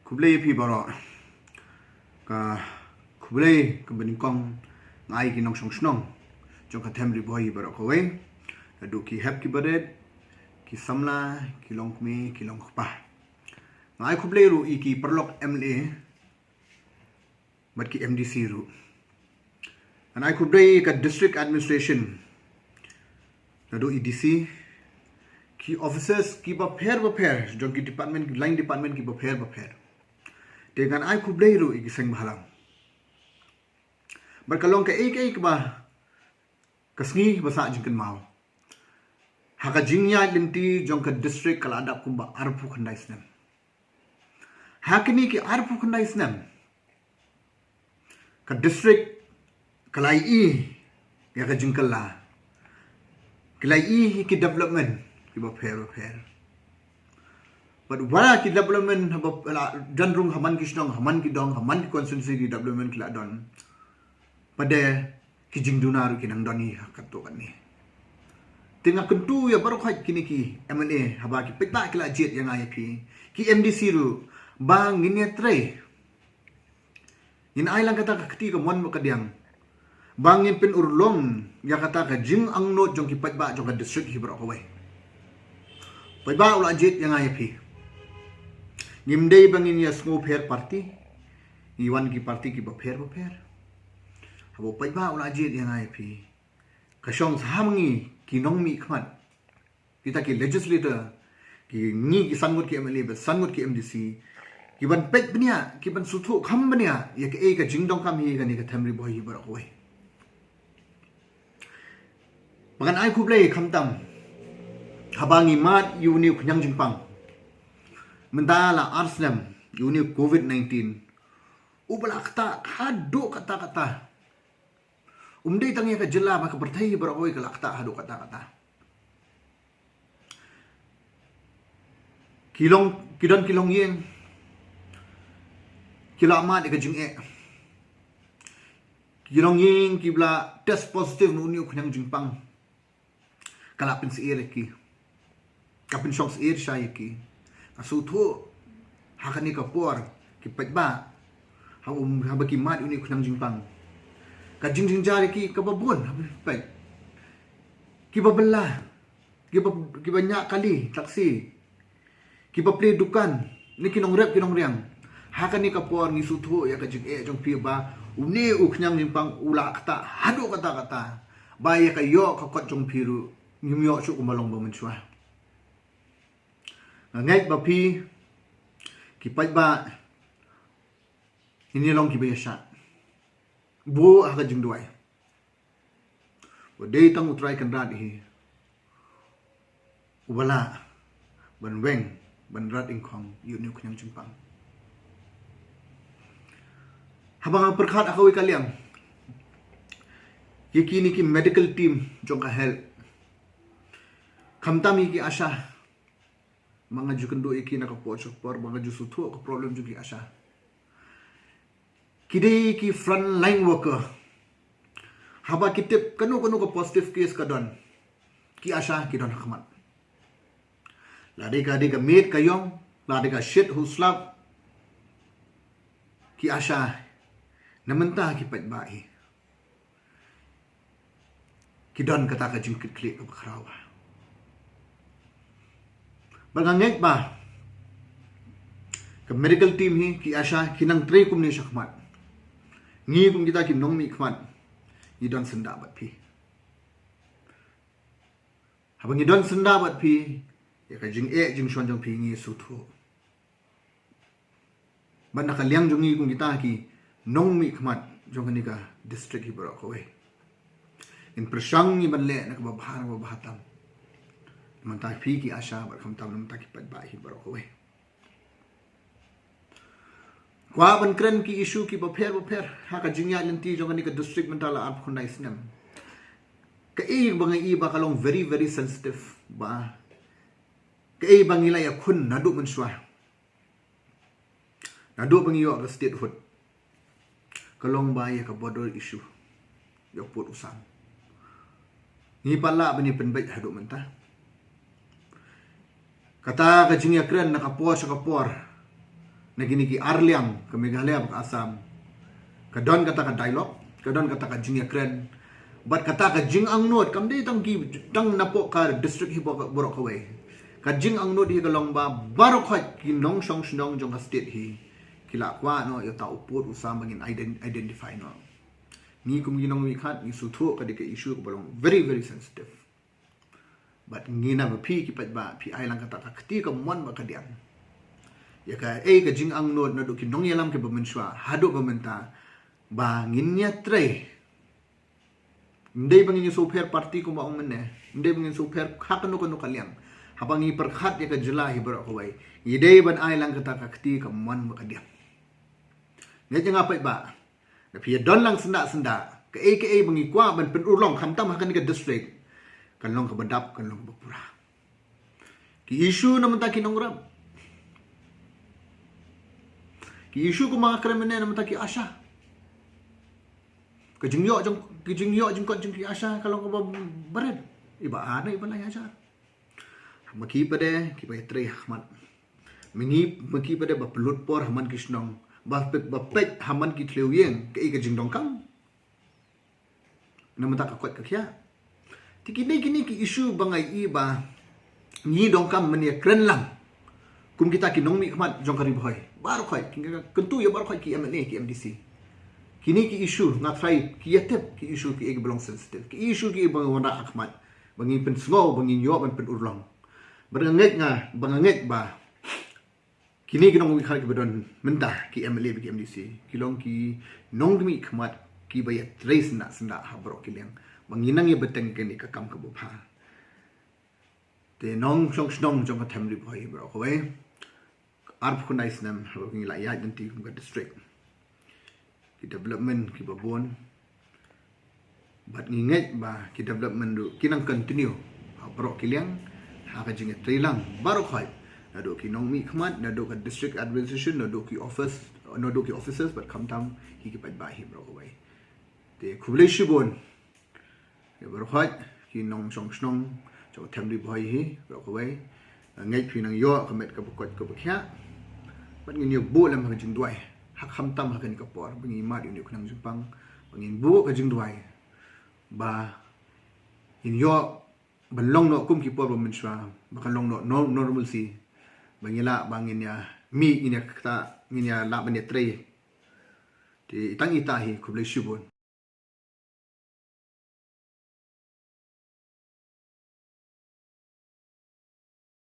kublai pi baro ka kublai ka beningkong ngai ki nong song snong jong ka them ri boy baro ko we adu ki hap ki badet ki samla ki long mi ki long pa ngai kublai ru i ki perlok MLA mat ki MDC ru anai kublai ka district administration adu EDC ki officers ki pair jong ki department line department ki pair dengan ai kublai ru i seng bhalang berkalong ka ek ba kasngi basa jingkan mau haka jingya linti jong ka district kala adap kumba arpu khandai snam hakini ki arpu khandai snam ka district kalai i ya ka jingkala kalai i ki development ki ba pair but wala ki development janrung haman ki snong haman ki dong haman ki constituency ki development kila don pada ki jingduna ru kinang doni hakato kan ni tengah kentu ya baru khai kini ki MLA haba ki peta kila jet yang ai ki MDC ru bang ini tre in ai lang kata ka kti ka mon mo kadiang bang in pin urlong ya kata ka jing ang no jong ki patba jong ka district hi bro ko wai patba ula jet yang ai ngimdei bangin ya smo fair party iwan ki party ki ba fair habo patba ula jet yang ai kasong samangi ki nongmi khmat kita ki legislator ki ni ki sangut ki MLA ba sangut ki MDC ki ban pet bnia ki ban suthu kham bnia ya ke ka jingdong kam hi ga ni ka thamri boy hi bar ko makan ai kublai khamtam habangi mat yuni khunyang jingpang mentala arslam yuni COVID-19 ubala kata hadu kata umdei tangya ka jela ba ka berthai baraboy ka lakta hadu kata kilong yeng kilama de ka jing kilong yeng kibla test positive nu ni khunyang jingpang kala pin si ki kapin shong si shay ki asuthu hakani ka por ki pajba habaki mat uni khunang jingpang ka jingjing jari ki ka babon pai ki babella ki banyak kali taksi ki play dukan ni kinong rep kinong riang hakani ka por ni suthu ya ka jing jong pi ba uni khunang jingpang ula kata hadu kata ba ya ka yo ka kot jong piru nyumyo chu kumalong ba menchua ngai ba pi ki pai ba ini long ki ba sha bu aga jing duai wo dei tang utrai kan rat hi wala ban weng ban rat ing khong yu ni khunyang chimpang habang perkhat akawi kaliang ki kini ki medical team jong ka help khamtami ki asha mga jukundo iki nakapochok por mga jusuthu ko problem jugi asha kidei ki front line worker haba kitip kanu ko positive case kadon ki asha ki don hakmat lade ka meet kayong lade ka shit huslap ki asha namenta ki patbai ki don kata ka jingkit klik ko kharawa bagangek ba ke medical team hi ki asha kinang tre kum ni shakmat ngi kum kita ki nong mi khmat ni don senda bat pi habang ni don senda bat pi ya ka jing shon jong pi ngi su thu ban na ka liang jong ngi kum kita ki nong mi khmat jong ni ka district hi bro ko we in prashang ni ban le na ka ba bhatam mantai pi ki asha bar kham tam nam ta ki pat ba hi bar ko we kwa ban kren ki issue ki ba pher ha ka jingya lenti jong ni ka district mentala ap khundai snam ka e bang i ba kalong very sensitive ba ka e bang ila ya khun nadu man shwa nadu bang yo ka statehood kalong ba ya ka border issue yo put usang ni pala bani penbai hadu menta kata ka jingya kren nakapor nagini ki Arliam ke Meghalaya ke Assam kadon kata ka dialog kadon kata ka jing kren bat kata ka jing ang not kam dei tang ki tang napok ka district hi borok kawai ka jing ang not hi ka long ba barok khoi ki nong song snong jong ka state hi kila kwa no yo ta uput usam bangin identify no ni kum ginong mi khat ni su thu ka de ke issue ko bolong very very sensitive but ngina ba phi ki pat ba phi ai lang kata ka khti ka mon ba ka diam ya ka ka jing ang not na do ki nong yalam ke ba menshwa hado ba menta ba ngin nya tre ndai bangin super party ko maong menne ndai bangin super khakano kono kalyang habang i perkhat ya ka jula hi bro ko wai idei ban ai lang kata ka khti ka mon ba ka diam ne jang apa ba na phi don lang senda ka bangi kwa ban pen urlong kham tam hakan ka district kan long ka badap kan long bapura ki issue naman ta kinongram ki issue ko mga kriminal naman ta ki asya kejingyo jeng kot jeng ki asya kalau ko bared iba ana iba lai ajar maki pada ki pai tre ahmad maki pada bapelut por haman kisnong bapet haman ki thlewien ke jing dongkang naman ta ka kwat ka kya tikini ki issue bangai iba ni dongkam menia kren lang kum kita ki nongmi khmat jong kari bhoi bar khoi kentu ya bar khoi ki MNA ki MDC kini ki issue ngat fai ki yatep ki issue ki belong sensitive ki issue ki bang wanda akhmat bangi pen sngo bangi nyo ban pen urlong banganget ba kini ki nongmi khari ki bedon menta ki MLA ki MDC kilong ki nongmi khmat ki bayat trace na senda habro kileng banginang ya beteng kini ka kam ka bupha te nong song snong jong ka thamri bhoi bro ko we arp khunais nam roking la ya janti ka district ki development ki babon bat nginget ba ki development du kinang continue bro kileng ha ka jing trilang baro khoi nado ki nong mi khmat nado ka district administration nado ki officers but come down hi ki pat ba hi bro ko we te khulei shibon ya bro khoi ki nong song snong cho thamri bhoi hi bro ko we ngai phi nang yo khamet ka bukot ka bukhya bat ngin yo bu lam ha jing duai hak ham tam ha kan ka por bangi mat yu kunang jupang bangin bu ka jing duai ba in yo ban long no kum ki por ba min shwa ba kan long no normal si bangila bangin ya mi in ya kta ngin ya la ban ya tre ti tang ita hi khublei shibon